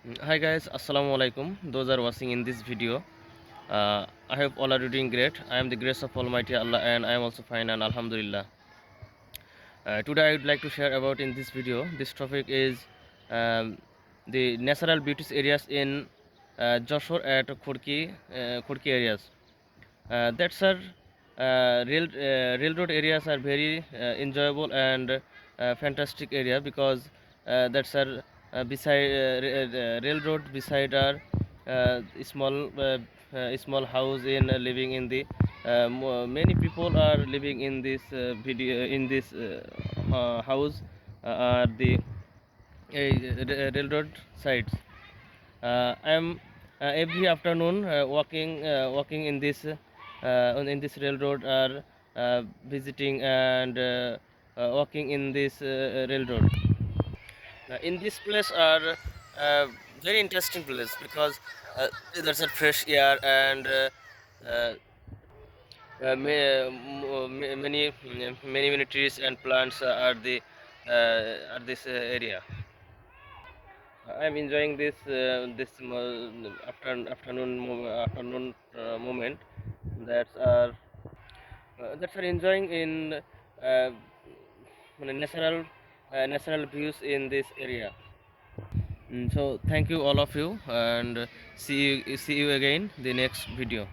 Hi guys, assalamu alaikum. Those are watching in this video. I hope all are doing great. I am the grace of Almighty Allah and I am also fine and Alhamdulillah. Today I would like to share about in this video. This topic is um, the natural beauties areas in Joshore at Khurki areas. That's our railroad areas are very enjoyable and fantastic area because that's our beside railroad beside our small house in living in the many people are living in this video in this house are the railroad sites. I am every afternoon walking in this railroad or visiting and walking in this railroad. In this place are very interesting place because there's a fresh air and uh, many trees and plants are this area. I'm enjoying afternoon moment. That's are that's are enjoying in natural views in this area. So thank you all of you and see you again the next video.